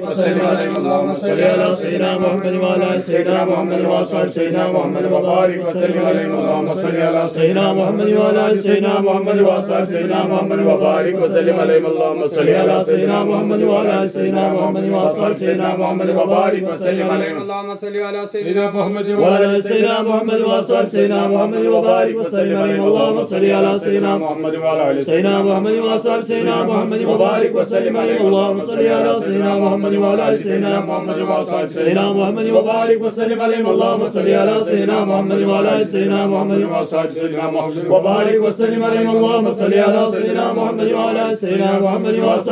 وسلم عليهم اللهم صل على سيدنا محمد وعلى سيدنا محمد وصحبه سيدنا محمد وبارك وسلم عليهم اللهم صل على سيدنا محمد وعلى سيدنا محمد وصحبه سيدنا محمد وبارك وسلم عليهم اللهم صل على سيدنا محمد وعلى سيدنا محمد وصحبه سيدنا محمد وبارك وسلم عليهم اللهم صل على سيدنا محمد وعلى سيدنا محمد وصحبه سيدنا محمد وبارك وسلم عليهم اللهم صل على سيدنا محمد وعلى سيدنا محمد وصحبه سيدنا محمد وبارك وسلم عليهم اللهم صل على سيدنا محمد وعلى سيدنا محمد وصحبه سيدنا محمد وبارك وسلم عليهم اللهم صل على سيدنا محمد وعلى سيدنا محمد وصحبه سيدنا محمد وبارك وسلم عليهم اللهم صل على سيدنا محمد وعلى سيدنا محمد وصحبه سيدنا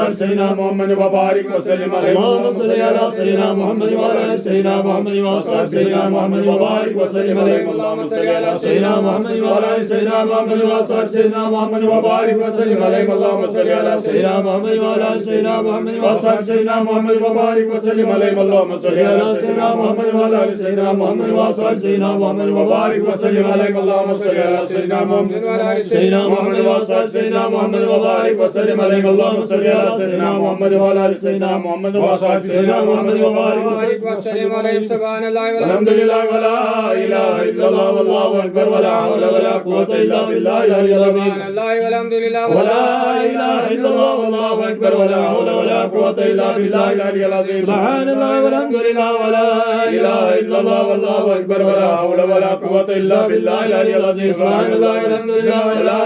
محمد وبارك وسلم عليهم اللهم صل على سيدنا محمد وعلى سيدنا محمد وصحبه سيدنا محمد وبارك وسلم عليهم اللهم صل على سيدنا محمد وعلى سيدنا محمد وصحبه سيدنا محمد وبارك وسلم عليهم اللهم صل على سيدنا محمد وعلى سيدنا محمد وصحبه سيدنا محمد وبارك وسلم عليهم اللهم صل على سيدنا محمد وعلى سيدنا محمد وصحبه سيدنا محمد وبارك وسلم عليهم اللهم صل على سيدنا محمد وعلى سيدنا محمد وصحبه سيدنا محمد وبارك وسلم عليهم اللهم صل على سيدنا محمد وعلى سيدنا محمد وصحبه سيدنا محمد وبارك وسلم عليهم سبحان الله والحمد لله ولا اله الا الله والله اكبر ولا حول ولا قوه الا بالله العلي العظيم سبحان الله والحمد لله ولا اله الا الله والله اكبر ولا حول ولا قوه الا بالله العلي العظيم سبحان الله والحمد لله ولا اله الا الله والله اكبر ولا حول ولا قوه الا بالله العلي العظيم سبحان الله والحمد لله ولا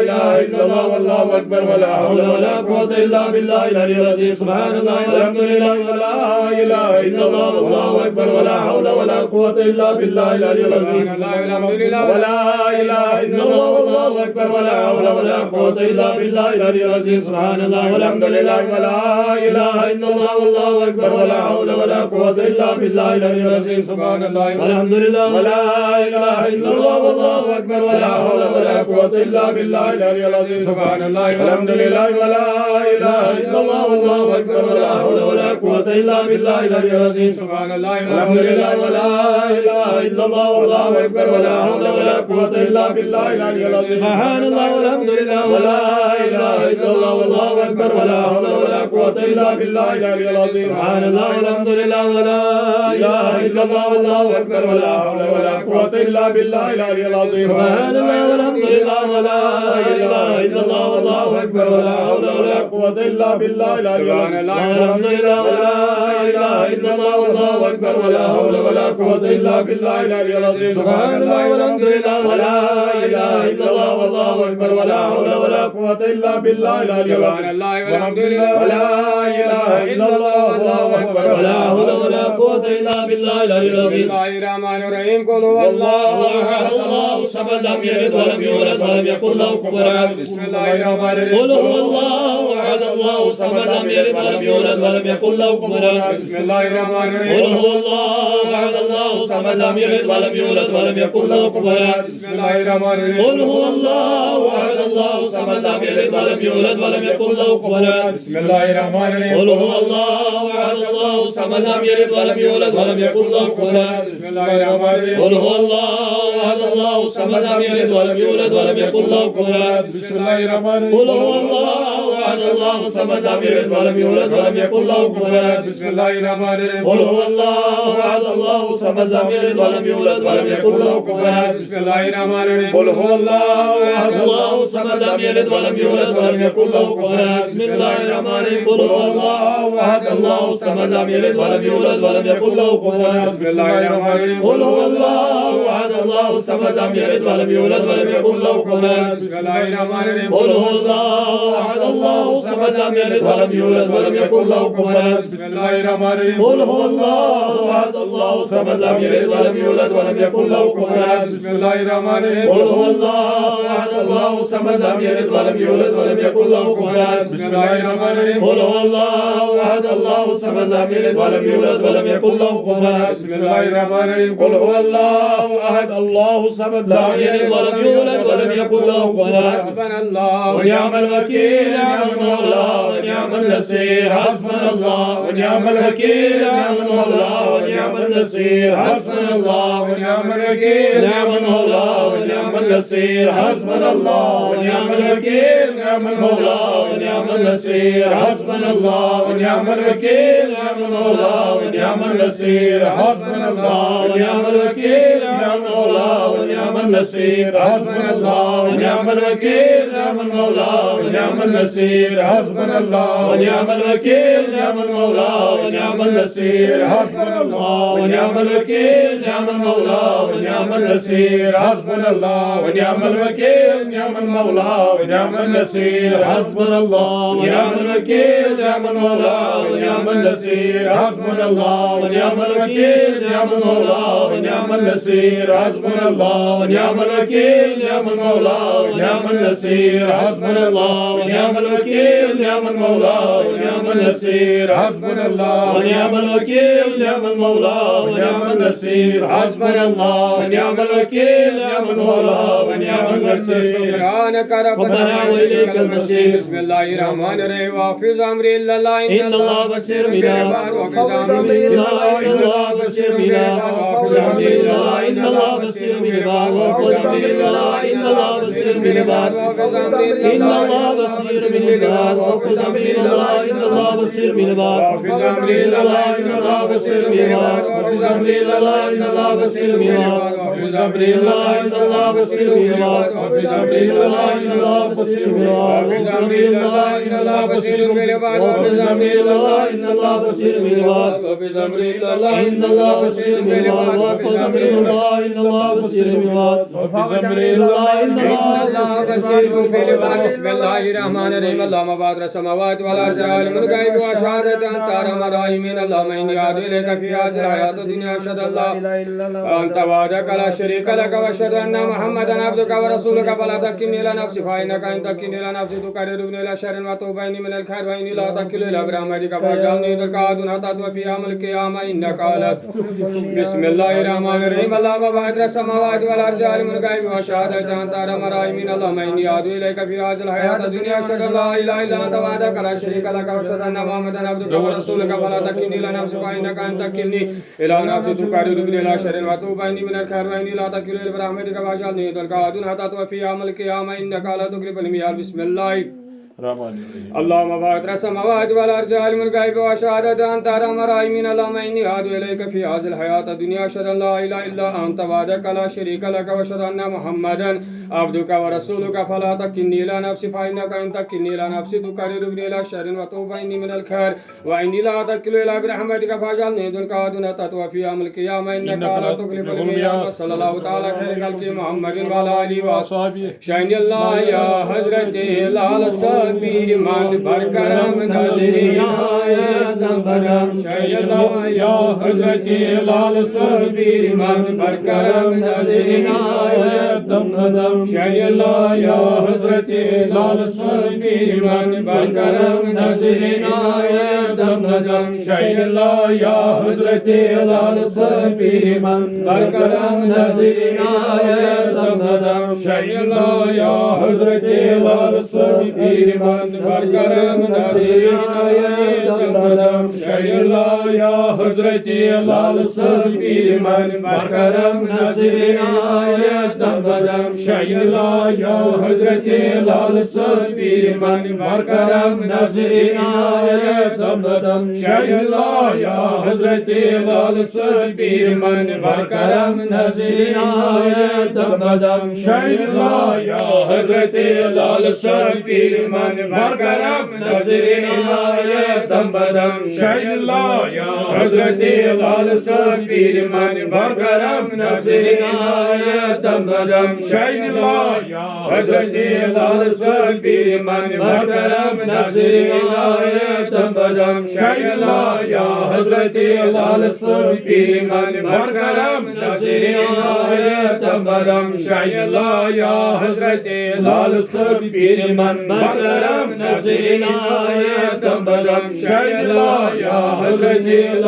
اله الا الله والله اكبر ولا حول ولا قوه الا بالله العلي العظيم سبحان الله والحمد لله ولا اله الا الله والله اكبر ولا حول ولا قوه الا بالله العلي العظيم والحمد لله ولا اله الا الله والله اكبر ولا حول ولا قوه الا بالله العلي العظيم سبحان الله والحمد لله ولا اله الا الله والله اكبر ولا حول ولا قوه الا بالله العلي العظيم سبحان الله والحمد لله ولا اله الا الله والله اكبر ولا حول ولا قوه الا بالله العلي العظيم سبحان الله والحمد لله ولا اله الا الله والله اكبر ولا حول ولا قوه الا بالله العلي العظيم سبحان الله والحمد لله ولا اله الا الله والله اكبر ولا حول ولا قوه الا بالله العلي العظيم سبحان الله والحمد لله ولا اله الا الله والله اكبر ولا حول ولا قوه الا بالله العلي العظيم سبحان الله والحمد لله ولا اله الا الله والله اكبر ولا حول ولا قوه الا بالله العلي العظيم سبحان الله والحمد لله ولا اله الا الله والله اكبر ولا حول ولا قوه الا بالله العلي العظيم الحمد لله ولا اله الا الله والله اكبر ولا حول ولا قوه الا بالله العلي العظيم سبحان الله والحمد لله ولا اله الا الله والله اكبر ولا حول ولا قوه الا بالله العلي العظيم والحمد لله ولا اله الا الله والله اكبر ولا حول ولا قوه الا بالله العلي العظيم بسم الله الرحمن الرحيم قل هو الله احد الله الصمد لم يلد ولم يولد ولم يكن له كفوا احد بسم الله الرحمن الرحيم قل هو الله احد الله الصمد لم يلد ولم يولد ولم يكن له كفوا احد بسم الله الرحمن الرحيم قل هو الله احد الله الصمد لم يلد ولم يولد ولم يكن له كفوا احد بسم الله الرحمن الرحيم قل هو الله احد الله الصمد لم يلد ولم يولد ولم يكن له كفوا احد بسم الله الرحمن الرحيم قل هو الله احد الله الصمد لم يلد ولم يولد ولم يكن له كفوا احد بسم الله الرحمن الرحيم قل هو الله احد الله الصمد لم يلد ولم يولد ولم يكن له كفوا احد بسم الله الرحمن الرحيم قل هو الله احد الله الصمد لم يلد ولم يولد ولم يكن له كفوا احد بسم الله الرحمن الرحيم قل هو الله احد الله الصمد لم يلد ولم يولد ولم يكن له كفوا احد بسم الله الرحمن الرحيم قل هو الله احد الله الصمد لم يلد ولم يولد ولم يكن له كفوا احد بسم الله الرحمن الرحيم قل هو الله احد الله الصمد لم يلد ولم يولد ولم يكن له كفوا احد بسم الله الرحمن الرحيم قل هو الله احد الله الصمد لم يلد ولم يولد ولم يكن له كفوا احد بسم الله الرحمن الرحيم قل هو الله احد الله الصمد لم يلد ولم يولد ولم يكن له كفوا احد بسم الله الرحمن الرحيم قل هو الله احد الله الصمد لم يلد ولم يولد ولم يكن له كفوا احد بسم الله الرحمن الرحيم قل هو الله احد الله الصمد لم يلد ولم يولد ولم يكن له كفوا احد بسم الله الرحمن الرحيم قل هو الله احد الله الصمد لم يلد ولم يولد ولم يكن له كفوا احد بسم الله الرحمن الرحيم قل هو الله احد الله الصمد لم يلد ولم يولد ولم يكن له كفوا احد حسبنا الله ونعم الوكيل نعم المولى ونعم النصير حسبنا الله ونعم الوكيل نعم المولى ونعم النصير حسبنا الله ونعم الوكيل نعم المولى ونعم النصير حسبنا الله ونعم الوكيل نعم المولى ونعم النصير حسبنا الله ونعم الوكيل نعم المولى ونعم النصير حسبنا الله ونعم الوكيل نعم المولى ونعم النصير حسبنا الله ونعم الوكيل نعم المولى ونعم النصير حسبنا الله ونعم الوكيل نعم المولى ونعم النصير حسبنا الله ونعم الوكيل نعم المولى ونعم النصير حسبنا الله ونعم الوكيل نعم المولى ونعم النصير حسبنا الله ونعم الوكيل نعم المولى ونعم النصير حسبنا الله ونعم الوكيل نعم المولى ونعم النصير حسبنا الله ونعم الوكيل نعم المولى ونعم النصير حسبنا الله ونعم الوكيل نعم المولى ونعم النصير حسبنا الله ونعم الوكيل نعم المولى ونعم النصير حسبنا الله ونعم الوكيل نعم المولى ونعم النصير سبحانك ربنا وإليك المصير بسم الله الرحمن الرحيم وحفظ أمري إلا الله إن الله بصير بنا وحفظ أمري إلا الله إن الله بصير بنا وحفظ أمري الله إن الله بصير بنا وحفظ أمري الله إن الله بصير بنا إن الله بصير بنا وحفظ أمري الله إن الله بصير بنا وحفظ أمري الله إن الله بصير بنا وحفظ أمري الله إن الله بصير بنا وحفظ أمري الله إن الله بصير بنا وحفظ أمري الله إن الله بصير بنا وحفظ أمري الله إن الله بصير بنا وحفظ أمري الله إن الله بصير بنا وحفظ أمري الله إن الله بصير بنا وحفظ أمري الله إن الله بصير بنا وحفظ أمري الله إن الله بصير بنا بسم الله الرحمن الرحيم اللهم بارك السماوات والأرض عالم الغيب وشهادة أنت أرحم الراحمين اللهم إني أدعو إليك في هذه الحياة الدنيا أشهد أن لا إله إلا أنت وحدك لا شريك لك وأشهد أن محمدا عبدك ورسولك فلا تكلني إلى نفسي فإنك إن تكلني إلى نفسي تقربني إلى شر وتوبني من الخير وإني لا تكل إلى برحمتك فاجعلني ذلك عدو حتى توفي يوم القيامة إنك على بسم الله الرحمن الرحيم اللهم بارك السماوات والأرض عالم الغيب وشهادة أنت أرحم الراحمين اللهم إني أدعو إليك في هذه الحياة الدنيا أشهد أن لا إله إلا أنت وحدك لا شريك لك وأشهد أن محمدا عبدك ورسولك فلا تكلني إلى نفسي فإنك إن تكلني إلى نفسي تقربني إلى شر وتوبني من الخير وإني لا تكل إلى برحمتك فاجعلني ذلك عدو حتى توفي يوم القيامة إنك على تقرب المياه بسم الله اللهم بارك السماوات والأرض عالم الغيب وشهادة أنت أرحم الراحمين اللهم إني أدعو إليك في هذه الحياة الدنيا أشهد أن لا إله إلا أنت وحدك لا شريك لك وأشهد أن محمدا عبدك ورسولك فلا تكلني إلى نفسي فإنك إن تكلني إلى نفسي تقربني إلى شر وتوبني من الخير وإني لا تكل إلى برحمتك فاجعلني ذلك عدو حتى توفي يوم القيامة إنك لا تخلف الميعاد صلى الله تعالى خير خلق محمد وعلى آله وصحبه شأن الله يا حضرت لال صبي من برکرم نظری آیدم بدم شأن الله يا حضرت لال صبی من برکرم نظری آیدم بدم شأن الله يا حضرت لال صبی من برکرم نظری آیدم بدم شأن الله يا حضرت لال صبی من برکرم نظری آیدم بدم شأن الله يا حضرت لال صبی من برکرم نظری آیدم بدم شأن الله يا حضرت لال صبی من برکرم نظری آیدم بدم شأن الله يا حضرت لال صبی من برکرم نظری آیدم بدم شأن الله يا حضرت لال صبی من برکرم نظری آیدم بدم شأن الله يا حضرت لال صبی من برکرم نظری آیدم بدم شأن الله يا حضرت لال صبی من برکرم نظری آیدم بدم شأن الله يا حضرت لال صبی من برکرم نظری آیدم بدم شأن الله يا حضرت لال صبی من برکرم نظری آیدم بدم شأن الله يا حضرت لال صبی من برکرم نظری آیدم بدم شأن الله يا حضرت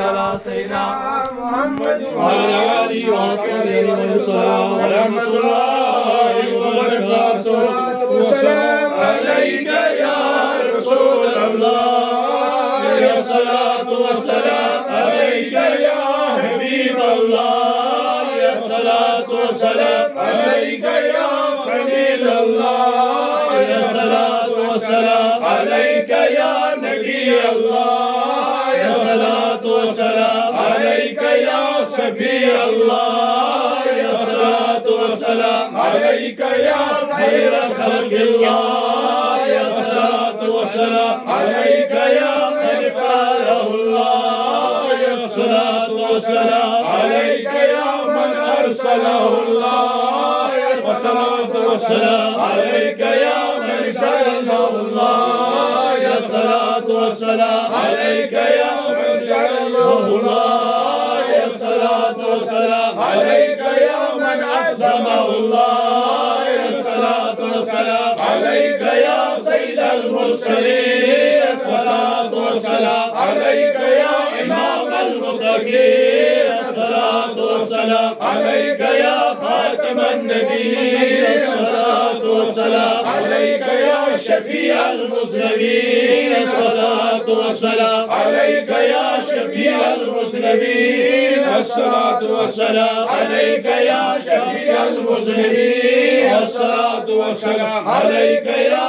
على سيدنا محمد وعلى آله وصحبه وسلم ورحمة الله وبركاته الصلاة والسلام عليك يا رسول الله يا صلاة والسلام عليك يا حبيب الله يا صلاة والسلام عليك يا خليل الله يا صلاة والسلام عليك يا نبي الله يا صلاة والسلام عليك يا شفيع الله يا صلاة والسلام عليك يا خير خلق الله يا صلاة والسلام عليك يا من قاله الله يا صلاة والسلام عليك يا من أرسله الله يا صلاة والسلام عليك يا من شرفه الله يا صلاة والسلام عليك يا من شرفه الله يا صلاة والسلام عليك يا من عظمه الله يا صلاة والسلام عليك يا سيد المرسلين يا صلاة والسلام عليك يا إمام المتقين يا صلاة والسلام عليك يا خاتم النبيين يا صلاة والسلام عليك يا شفيع المذنبين يا صلاة والسلام عليك يا شفيع المذنبين يا صلاة والسلام عليك يا شفيع المذنبين يا صلاة والسلام عليك يا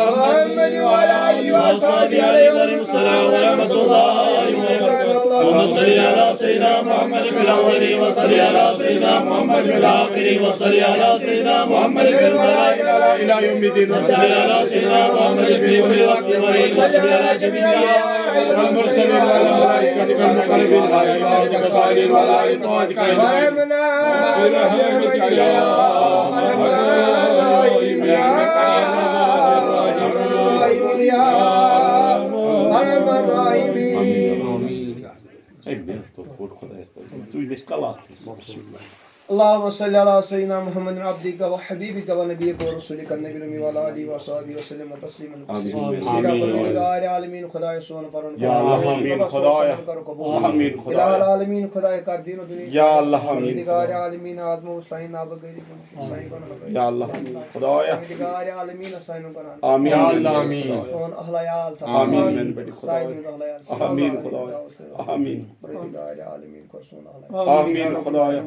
محمد وعلى آله وصحبه عليه السلام ورحمة الله وبركاته اللهم صل على سيدنا محمد في الأولين وصل على سيدنا محمد في الآخرين وصل على سيدنا محمد في الملائكة إلى يوم الدين وصل على سيدنا محمد في كل وقت وصل على جميع المرسلين والملائكة والمقربين والعباد الصالحين والعائلات ورحمنا برحمتك يا أرحم الراحمين يا أرحم الراحمين اللهم صل على سيدنا محمد عبدك وحبيبك ونبيك ورسولك النبي الأمي وعلى آله وصحبه وسلم تسليما كثيرا سيدنا پروردگار عالمین خدای سون پرون یا اللہ آمین خدایا آمین الہ خدایا العالمین خدای کر دین و دنیا یا اللہ آمین پروردگار عالمین آدم و سائن ناب غیری سائن کن یا اللہ خدایا پروردگار عالمین سائن کن آمین یا اللہ آمین سون احلیال آمین من بڑی سائن خدایا احلیال آمین خدایا آمین پروردگار عالمین کو سون احلیال آمین خدایا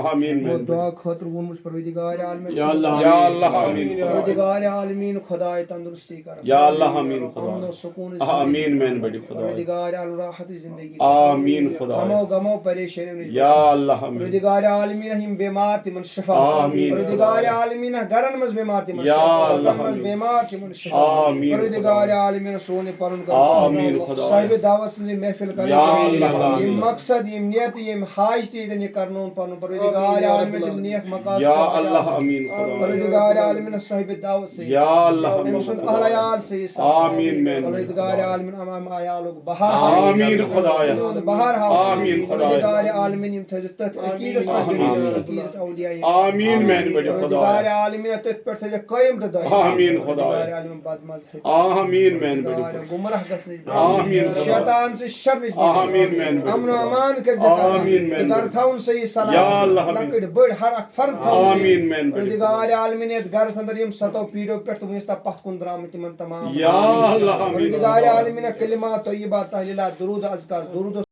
آمین وہ من دعا خاطر وون مجھ پروردگار عالمین یا اللہ یا اللہ آمین پروردگار عالمین خدای تندرستی کر یا اللہ آمین امن و خدایا سکون آمین من بڑی خدایا پروردگار عالم راحت زندگی آمین غمو خدایا غمو پریشانیوں نش یا اللہ آمین پروردگار عالمین ہم بیمار تمن شفا آمین پروردگار عالمین گرن مز بیمار تمن یا شفا اللہ وطن مز آمین بیمار تمن شفا آمین پروردگار عالمین سونے پرن کر آمین خدایا صاحب دعوت سے محفل کر یا اللہ یہ آمین مقصد یہ نیت یہ حاجت یہ نے کرنون پرن پروردگار عالمین نیک مقاصد یا اللہ آمین خدایا پروردگار عالمین صاحب دعوت سے یا اللہ آمین امسن اہلیال سے آمین من پروردگار عالمین امام آیالوگ بہار آمین خدایا بہار آمین خدایا پروردگار عالمین یم تھجو تت عقیدس مز عقیدس اولیاء آمین من بڑی پروردگار خدایا عالمین تت پٹھ تھجو قائم تو دائم آمین خدایا پروردگار عالمین بد مذہب آمین من بڑی پروردگار گمراہ گژھنٕچ آمین خدایا شیطان سے شر نش آمین من بڑی امن و امان کر آمین من گھر تھاؤن صحیح یا سلام اللہ آمین لکڑ بڑ ہر اکھ فرد تھاؤن آمین من بڑی پروردگار عالمین گھرس اندر یم ستو پیڑو پٮ۪ٹھ تم تا پتھ کُن درامٕتۍ تِمن تمام یا اللہ آمین پروردگار عالمین کلمات طیبات تحلیلات درود اذکار درود